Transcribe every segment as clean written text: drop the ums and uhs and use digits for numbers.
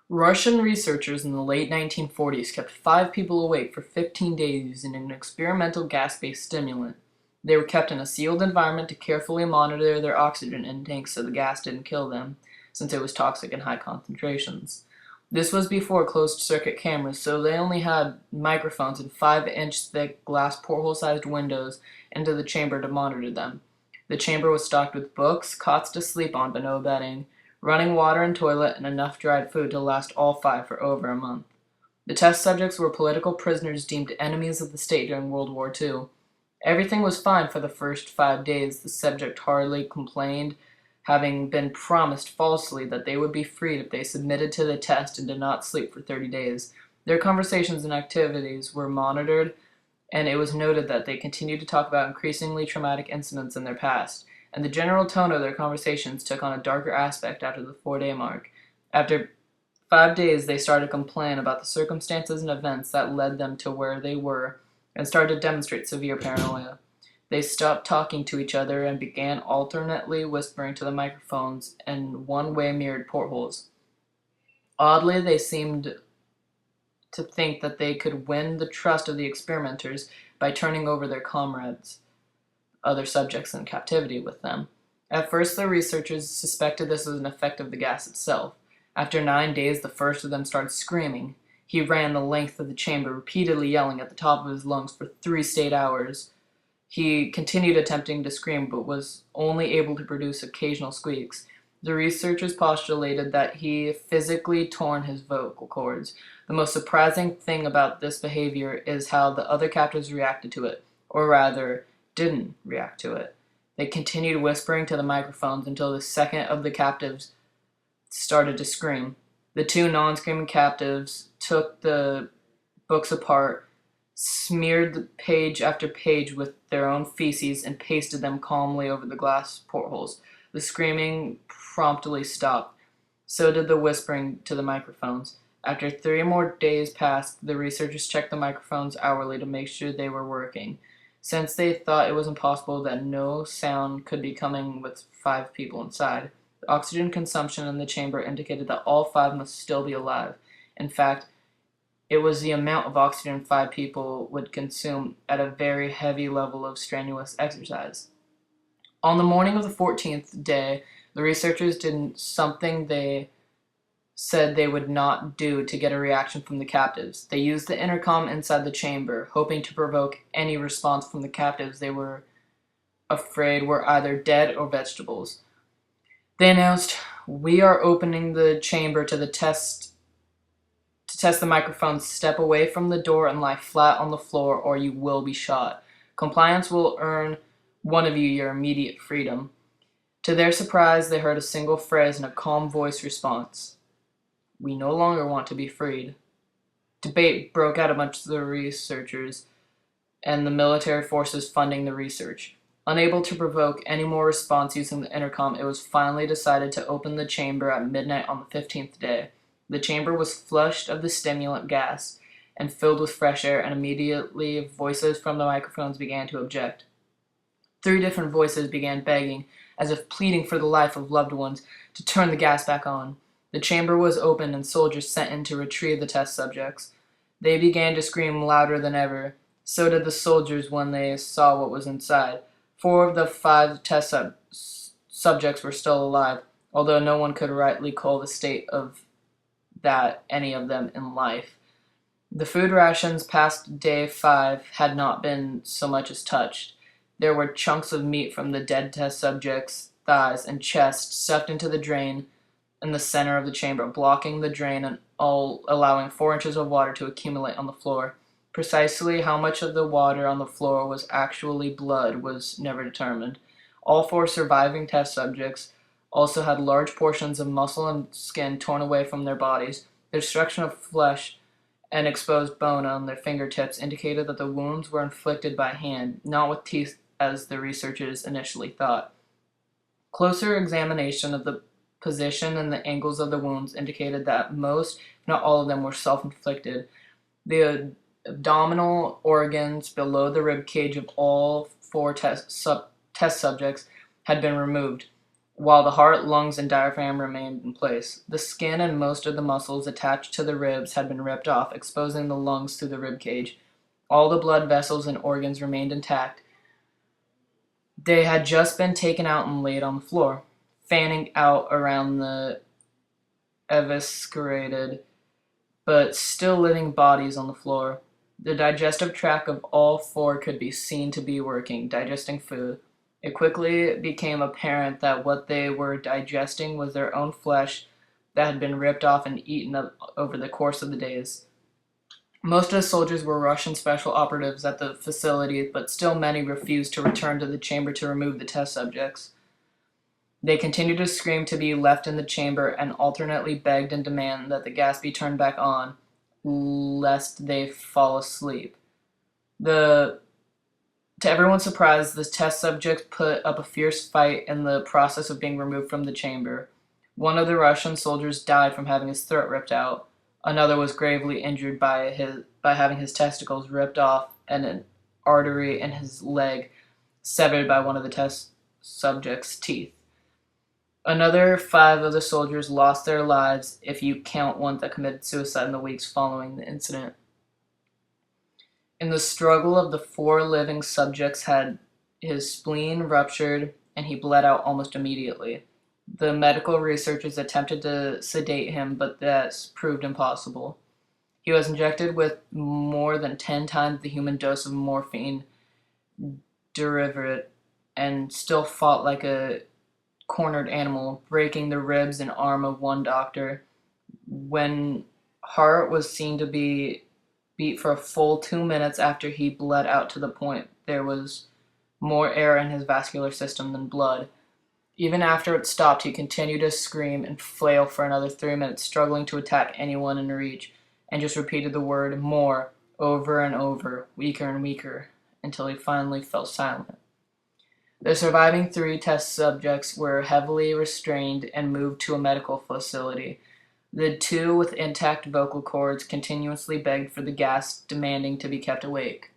Russian researchers in the late 1940s kept 5 people awake for 15 days using an experimental gas-based stimulant. They were kept in a sealed environment to carefully monitor their oxygen intake so the gas didn't kill them, since it was toxic in high concentrations. This was before closed-circuit cameras, so they only had microphones and 5-inch thick glass porthole-sized windows into the chamber to monitor them. The chamber was stocked with books, cots to sleep on but no bedding, running water and toilet, and enough dried food to last all 5 for over a month. The test subjects were political prisoners deemed enemies of the state during World War II. Everything was fine for the first 5 days. The subject hardly complained, having been promised falsely that they would be freed if they submitted to the test and did not sleep for 30 days. Their conversations and activities were monitored, and it was noted that they continued to talk about increasingly traumatic incidents in their past, and the general tone of their conversations took on a darker aspect after the 4 day mark. After 5 days, they started to complain about the circumstances and events that led them to where they were and started to demonstrate severe paranoia. They stopped talking to each other and began alternately whispering to the microphones in one-way mirrored portholes. Oddly, they seemed to think that they could win the trust of the experimenters by turning over their comrades, other subjects in captivity, with them. At first, the researchers suspected this was an effect of the gas itself. After 9 days, the first of them started screaming. He ran the length of the chamber, repeatedly yelling at the top of his lungs for 3 straight hours. He continued attempting to scream, but was only able to produce occasional squeaks. The researchers postulated that he physically torn his vocal cords. The most surprising thing about this behavior is how the other captives reacted to it, or rather, didn't react to it. They continued whispering to the microphones until the second of the captives started to scream. The 2 non-screaming captives took the books apart, smeared page after page with their own feces, and pasted them calmly over the glass portholes. The screaming promptly stopped. So did the whispering to the microphones. After 3 more days passed, the researchers checked the microphones hourly to make sure they were working, since they thought it was impossible that no sound could be coming with 5 people inside. The oxygen consumption in the chamber indicated that all 5 must still be alive. In fact, it was the amount of oxygen 5 people would consume at a very heavy level of strenuous exercise. On the morning of the 14th day, the researchers did something they said they would not do to get a reaction from the captives. They used the intercom inside the chamber, hoping to provoke any response from the captives they were afraid were either dead or vegetables. They announced, "We are opening the chamber to test the microphones. Step away from the door and lie flat on the floor, or you will be shot. Compliance will earn one of you your immediate freedom." To their surprise, they heard a single phrase in a calm voice response: "We no longer want to be freed." Debate broke out amongst the researchers and the military forces funding the research. Unable to provoke any more response using the intercom, it was finally decided to open the chamber at midnight on the 15th day. The chamber was flushed of the stimulant gas and filled with fresh air, and immediately voices from the microphones began to object. 3 different voices began begging, as if pleading for the life of loved ones, to turn the gas back on. The chamber was opened and soldiers sent in to retrieve the test subjects. They began to scream louder than ever. So did the soldiers when they saw what was inside. 4 of the 5 test subjects were still alive, although no one could rightly call the state of that any of them in life. The food rations past day 5 had not been so much as touched. There were chunks of meat from the dead test subjects' thighs and chest stuffed into the drain in the center of the chamber, blocking the drain and allowing 4 inches of water to accumulate on the floor. Precisely how much of the water on the floor was actually blood was never determined. All 4 surviving test subjects also had large portions of muscle and skin torn away from their bodies. The destruction of flesh and exposed bone on their fingertips indicated that the wounds were inflicted by hand, not with teeth as the researchers initially thought. Closer examination of the position and the angles of the wounds indicated that most, if not all of them, were self-inflicted. The abdominal organs below the rib cage of all 4 test subjects had been removed. while the heart, lungs, and diaphragm remained in place. The skin and most of the muscles attached to the ribs had been ripped off, exposing the lungs through the rib cage. All the blood vessels and organs remained intact. They had just been taken out and laid on the floor, fanning out around the eviscerated but still living bodies on the floor. The digestive tract of all four could be seen to be working, digesting food. It quickly became apparent that what they were digesting was their own flesh that had been ripped off and eaten up over the course of the days. Most of the soldiers were Russian special operatives at the facility, but still many refused to return to the chamber to remove the test subjects. They continued to scream to be left in the chamber and alternately begged and demanded that the gas be turned back on, lest they fall asleep. To everyone's surprise, the test subjects put up a fierce fight in the process of being removed from the chamber. One of the Russian soldiers died from having his throat ripped out. Another was gravely injured by having his testicles ripped off and an artery in his leg severed by one of the test subjects' teeth. Another 5 of the soldiers lost their lives, if you count one that committed suicide in the weeks following the incident. In the struggle of the 4 living subjects had his spleen ruptured and he bled out almost immediately. The medical researchers attempted to sedate him, but that proved impossible. He was injected with more than 10 times the human dose of morphine derivative and still fought like a cornered animal, breaking the ribs and arm of one doctor. When heart was seen to be beat for a full 2 minutes after he bled out to the point there was more air in his vascular system than blood. Even after it stopped, he continued to scream and flail for another 3 minutes, struggling to attack anyone in reach, and just repeated the word "more" over and over, weaker and weaker, until he finally fell silent. The surviving 3 test subjects were heavily restrained and moved to a medical facility. The 2 with intact vocal cords continuously begged for the gas, demanding to be kept awake.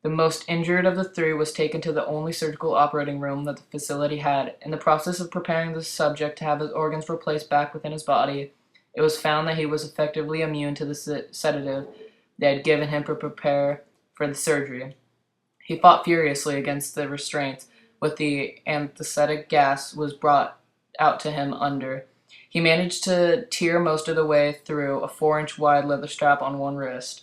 The most injured of the 3 was taken to the only surgical operating room that the facility had. In the process of preparing the subject to have his organs replaced back within his body, it was found that he was effectively immune to the sedative they had given him to prepare for the surgery. He fought furiously against the restraints, with the anesthetic gas was brought out to him under. He managed to tear most of the way through a 4-inch wide leather strap on one wrist,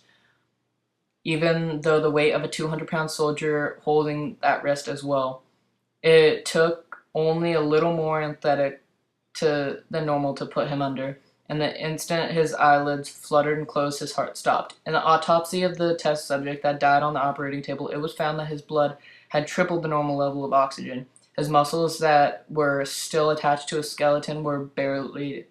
even though the weight of a 200-pound soldier holding that wrist as well. It took only a little more anesthetic than normal to put him under, and the instant his eyelids fluttered and closed, his heart stopped. In the autopsy of the test subject that died on the operating table, it was found that his blood had tripled the normal level of oxygen. His muscles that were still attached to his skeleton were barely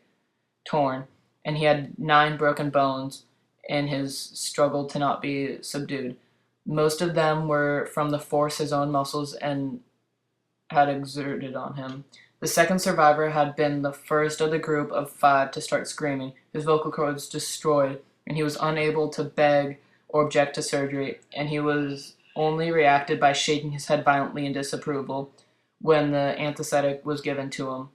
torn, and he had 9 broken bones in his struggle to not be subdued. Most of them were from the force his own muscles had exerted on him. The second survivor had been the first of the group of 5 to start screaming. His vocal cords destroyed, and he was unable to beg or object to surgery, and he was only reacted by shaking his head violently in disapproval when the anesthetic was given to him.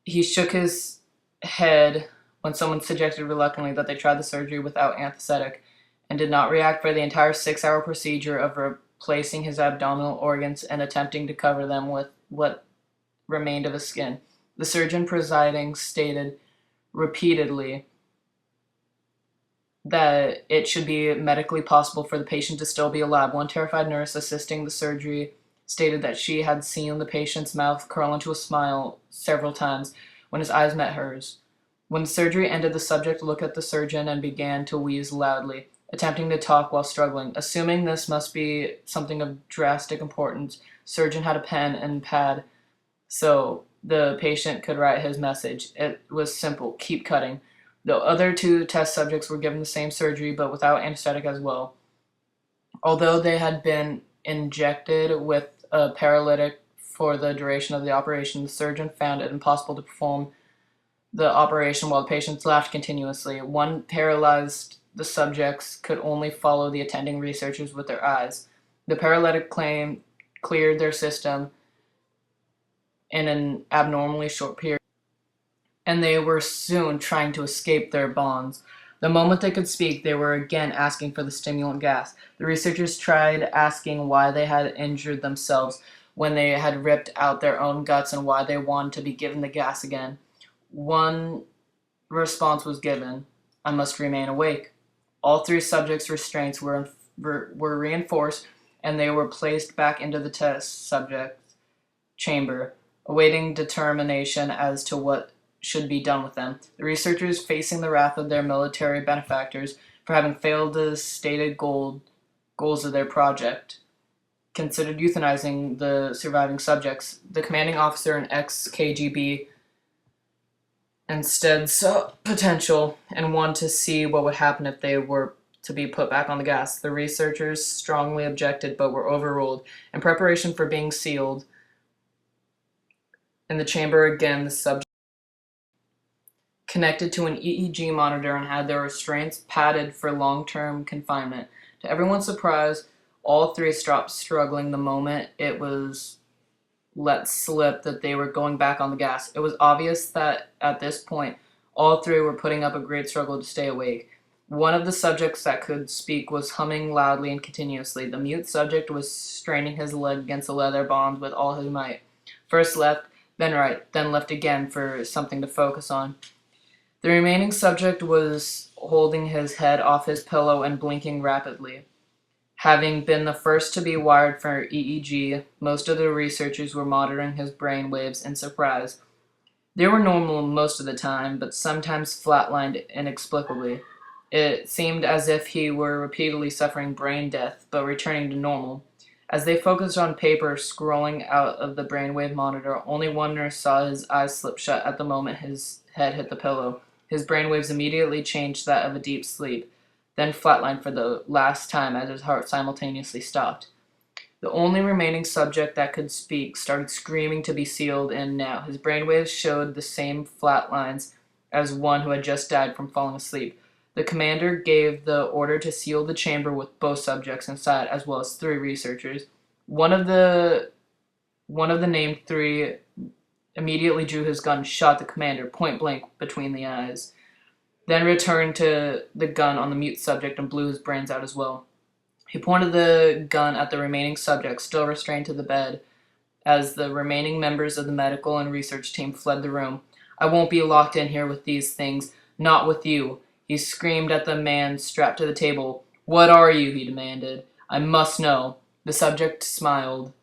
He shook his head when someone suggested reluctantly that they try the surgery without anesthetic, and did not react for the entire 6-hour procedure of replacing his abdominal organs and attempting to cover them with what remained of his skin. The surgeon presiding stated repeatedly that it should be medically possible for the patient to still be alive. One terrified nurse assisting the surgery stated that she had seen the patient's mouth curl into a smile several times when his eyes met hers. When the surgery ended, the subject looked at the surgeon and began to wheeze loudly, attempting to talk while struggling. Assuming this must be something of drastic importance, surgeon had a pen and pad so the patient could write his message. It was simple: keep cutting. The other 2 test subjects were given the same surgery, but without anesthetic as well. Although they had been injected with a paralytic for the duration of the operation, the surgeon found it impossible to perform the operation while the patients laughed continuously. One paralyzed the subjects could only follow the attending researchers with their eyes. The paralytic cleared their system in an abnormally short period, and they were soon trying to escape their bonds. The moment they could speak, they were again asking for the stimulant gas. The researchers tried asking why they had injured themselves when they had ripped out their own guts and why they wanted to be given the gas again. One response was given: I must remain awake. All three subjects' restraints were reinforced, and they were placed back into the test subject chamber, awaiting determination as to what should be done with them. The researchers, facing the wrath of their military benefactors for having failed the stated goals of their project, considered euthanizing the surviving subjects. The commanding officer, an ex-KGB, instead saw potential and wanted to see what would happen if they were to be put back on the gas. The researchers strongly objected but were overruled. In preparation for being sealed in the chamber again, the subject connected to an EEG monitor and had their restraints padded for long-term confinement. To everyone's surprise, all three stopped struggling the moment it was let slip that they were going back on the gas. It was obvious that at this point, all three were putting up a great struggle to stay awake. One of the subjects that could speak was humming loudly and continuously. The mute subject was straining his leg against the leather bonds with all his might. First left, then right, then left again for something to focus on. The remaining subject was holding his head off his pillow and blinking rapidly. Having been the first to be wired for EEG, most of the researchers were monitoring his brain waves in surprise. They were normal most of the time, but sometimes flatlined inexplicably. It seemed as if he were repeatedly suffering brain death, but returning to normal. As they focused on paper scrolling out of the brainwave monitor, only one nurse saw his eyes slip shut at the moment his head hit the pillow. His brainwaves immediately changed that of a deep sleep, then flatlined for the last time as his heart simultaneously stopped. The only remaining subject that could speak started screaming to be sealed in now. His brainwaves showed the same flat lines as one who had just died from falling asleep. The commander gave the order to seal the chamber with both subjects inside, as well as three researchers. One of the named three immediately drew his gun and shot the commander point blank between the eyes, then returned to the gun on the mute subject and blew his brains out as well. He pointed the gun at the remaining subject, still restrained to the bed, as the remaining members of the medical and research team fled the room. I won't be locked in here with these things. Not with you. He screamed at the man strapped to the table. What are you? He demanded. I must know. The subject smiled.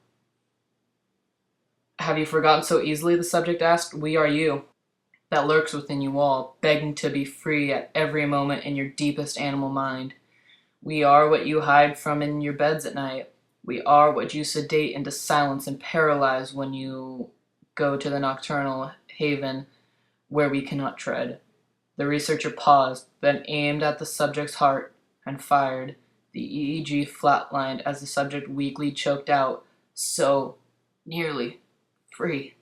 Have you forgotten so easily? The subject asked. We are you. That lurks within you all, begging to be free at every moment in your deepest animal mind. We are what you hide from in your beds at night. We are what you sedate into silence and paralyze when you go to the nocturnal haven where we cannot tread. The researcher paused, then aimed at the subject's heart and fired. The EEG flatlined as the subject weakly choked out, so nearly free.